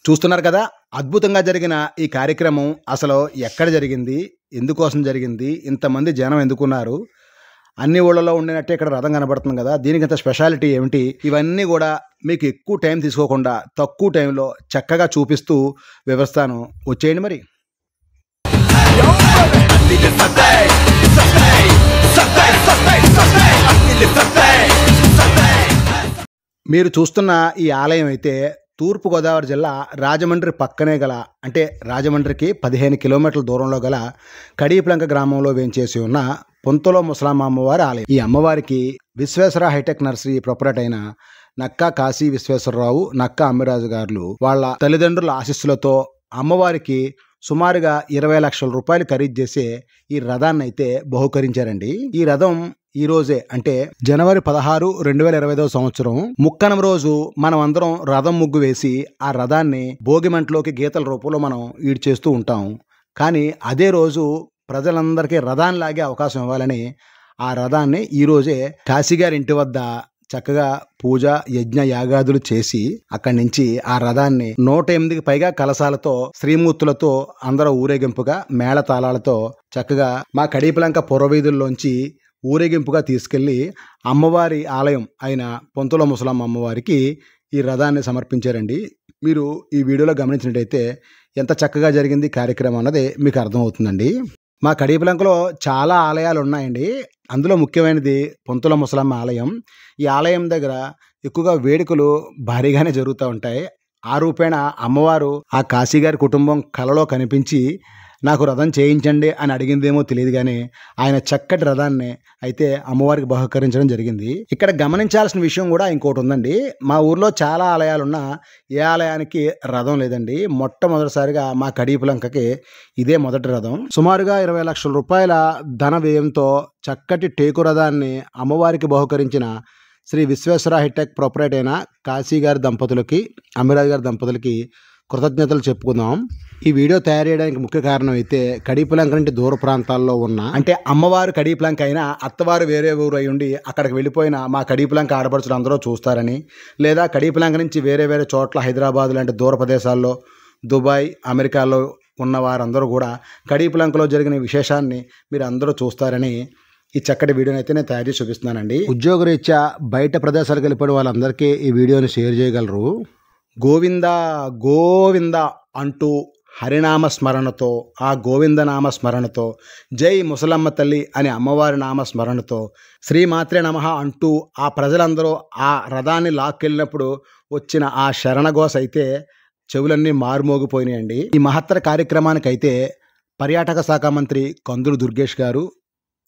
చూస్తున్నారు కదా, అద్భుతంగా జరిగిన ఈ కార్యక్రమం అసలు ఎక్కడ జరిగింది, ఎందుకోసం జరిగింది, ఇంతమంది జనం ఎందుకున్నారు, అన్ని ఊళ్ళలో ఉండినట్టే ఇక్కడ రథం కనబడుతుంది కదా, దీనికి ఇంత స్పెషాలిటీ ఏమిటి, ఇవన్నీ కూడా మీకు ఎక్కువ టైం తీసుకోకుండా తక్కువ టైంలో చక్కగా చూపిస్తూ వివరిస్తాను. వచ్చేయండి మరి. మీరు చూస్తున్న ఈ ఆలయం అయితే తూర్పుగోదావరి జిల్లా రాజమండ్రి పక్కనే గల, అంటే రాజమండ్రికి 15 కిలోమీటర్ల దూరంలో గల కడీప్లంక గ్రామంలో వేంచేసి ఉన్న పొంతులో ముసలమ్మ అమ్మవారి ఆలయం. ఈ అమ్మవారికి విశ్వేశ్వర హైటెక్ నర్సరీ ప్రొపరేట్ అయిన నక్కా కాశీ విశ్వేశ్వరరావు, నక్కా అమ్మిరాజు గారు వాళ్ళ తల్లిదండ్రుల ఆశీస్సులతో అమ్మవారికి సుమారుగా 20 లక్షల రూపాయలు ఖరీదు చేసే ఈ రథాన్ని అయితే బహుకరించారండి. ఈ రథం ఈ రోజే అంటే జనవరి 16, 2025 సంవత్సరం ముక్కనం రోజు మనం అందరం రథం ముగ్గు వేసి ఆ రథాన్ని భోగిమంటలోకి గీతల రూపంలో మనం ఈడ్చేస్తూ ఉంటాం. కానీ అదే రోజు ప్రజలందరికీ రథాన్ని లాగే అవకాశం ఇవ్వాలని ఆ రథాన్ని ఈ రోజే కాశీగారి ఇంటి వద్ద చక్కగా పూజ యజ్ఞ యాగాదులు చేసి అక్కడి నుంచి ఆ రథాన్ని 108కి పైగా కలశాలతో శ్రీమూర్తులతో అందరూ ఊరేగింపుగా మేళతాళాలతో చక్కగా మా కడీప్లంక పురవీధుల్లోంచి ఊరేగింపుగా తీసుకెళ్లి అమ్మవారి ఆలయం అయిన పొంతుల ముసలమ్మ అమ్మవారికి ఈ రథాన్ని సమర్పించారండి. మీరు ఈ వీడియోలో గమనించినట్టయితే ఎంత చక్కగా జరిగింది కార్యక్రమం అన్నది మీకు అర్థమవుతుందండి. మా కడీప్లంకలో చాలా ఆలయాలు ఉన్నాయండి. అందులో ముఖ్యమైనది పొంతుల ముసలమ్మ ఆలయం. ఈ ఆలయం దగ్గర ఎక్కువగా వేడుకలు భారీగానే జరుగుతూ ఉంటాయి. ఆ రూపేణ అమ్మవారు ఆ కాశీగారి కుటుంబం కలలో కనిపించి నాకు రథం చేయించండి అని అడిగిందేమో తెలియదు, కానీ ఆయన చక్కటి రథాన్ని అయితే అమ్మవారికి బహుకరించడం జరిగింది. ఇక్కడ గమనించాల్సిన విషయం కూడా ఇంకోటి ఉందండి. మా ఊర్లో చాలా ఆలయాలున్నా ఏ ఆలయానికి రథం లేదండి. మొట్టమొదటిసారిగా మా కడీప్లంకకి ఇదే మొదటి రథం. సుమారుగా 20 లక్షల రూపాయల ధన వ్యయంతో చక్కటి టేకు రథాన్ని అమ్మవారికి బహుకరించిన శ్రీ విశ్వేశ్వర హైటెక్ ప్రొపరేట్ అయిన కాశీ గారి దంపతులకి, అమ్మిరాజు గారి దంపతులకి కృతజ్ఞతలు చెప్పుకుందాం. ఈ వీడియో తయారు చేయడానికి ముఖ్య కారణం అయితే కడీప్లంక నుండి దూర ప్రాంతాల్లో ఉన్న, అంటే అమ్మవారు కడీప్లంక అయినా అత్తవారు వేరే ఊరు అయి ఉండి అక్కడికి వెళ్ళిపోయిన మా కడీప్లంక ఆడపడుచులు అందరూ చూస్తారని, లేదా కడీప్లంక నుంచి వేరే వేరే చోట్ల హైదరాబాద్ లాంటి దూర ప్రదేశాల్లో, దుబాయ్, అమెరికాలో ఉన్న వారందరూ కూడా కడీప్లంకలో జరిగిన విశేషాన్ని మీరు అందరూ చూస్తారని ఈ చక్కటి వీడియోని అయితే నేను తయారు చేసి చూపిస్తున్నానండి. ఉద్యోగరీత్యా బయట ప్రదేశాలకు వెళ్ళిపోయిన వాళ్ళందరికీ ఈ వీడియోని షేర్ చేయగలరు. గోవింద గోవింద అంటూ హరినామ స్మరణతో, ఆ గోవిందనామ స్మరణతో, జై ముసలమ్మ తల్లి అని అమ్మవారి నామ స్మరణతో, శ్రీమాత్రే నమః అంటూ ఆ ప్రజలందరూ ఆ రథాన్ని లాక్కెళ్ళినప్పుడు వచ్చిన ఆ శరణఘోష అయితే చెవులన్నీ మారుమోగిపోయినాయండి. ఈ మహత్తర కార్యక్రమానికైతే పర్యాటక శాఖ మంత్రి కందులు దుర్గేష్ గారు,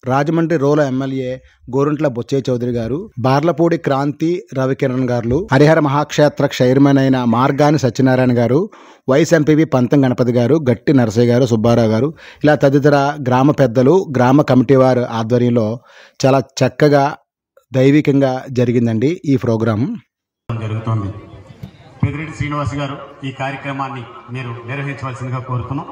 రాజమండ్రి రూరల్ ఎమ్మెల్యే గోరంట్ల బొచ్చయ్య చౌదరి గారు, బార్లపూడి క్రాంతి రవికిరణ్ గారు, హరిహర మహాక్షేత్ర చైర్మన్ అయిన మార్గాని సత్యనారాయణ గారు, వైస్ ఎంపీపీ పంతం గణపతి గారు, గట్టి నరసయ్య గారు, సుబ్బారావు గారు, ఇలా తదితర గ్రామ పెద్దలు, గ్రామ కమిటీ వారి ఆధ్వర్యంలో చాలా చక్కగా దైవికంగా జరిగిందండి ఈ ప్రోగ్రాం జరుగుతోంది. పెద్దిరెడ్డి శ్రీనివాస్ గారు ఈ కార్యక్రమాన్ని మీరు నిర్వహించవలసిందిగా కోరుతున్నాం.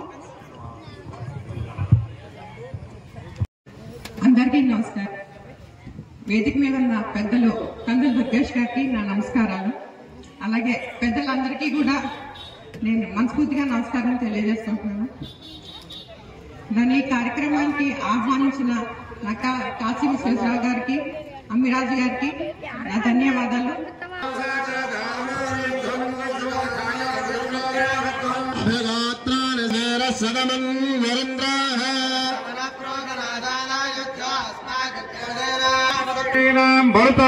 అందరికీ నమస్కారం. వేదిక మీద ఉన్న పెద్దలు కందులు దుర్గేష్ గారికి నా నమస్కారాలు. అలాగే పెద్దలందరికీ కూడా నేను మనస్ఫూర్తిగా నమస్కారం తెలియజేసుకుంటున్నాను. దాని ఈ కార్యక్రమానికి ఆహ్వానించిన నక్కా కాశీ విశ్వేశ్వరరావు గారికి, అమ్మిరాజు గారికి నా ధన్యవాదాలు. భరత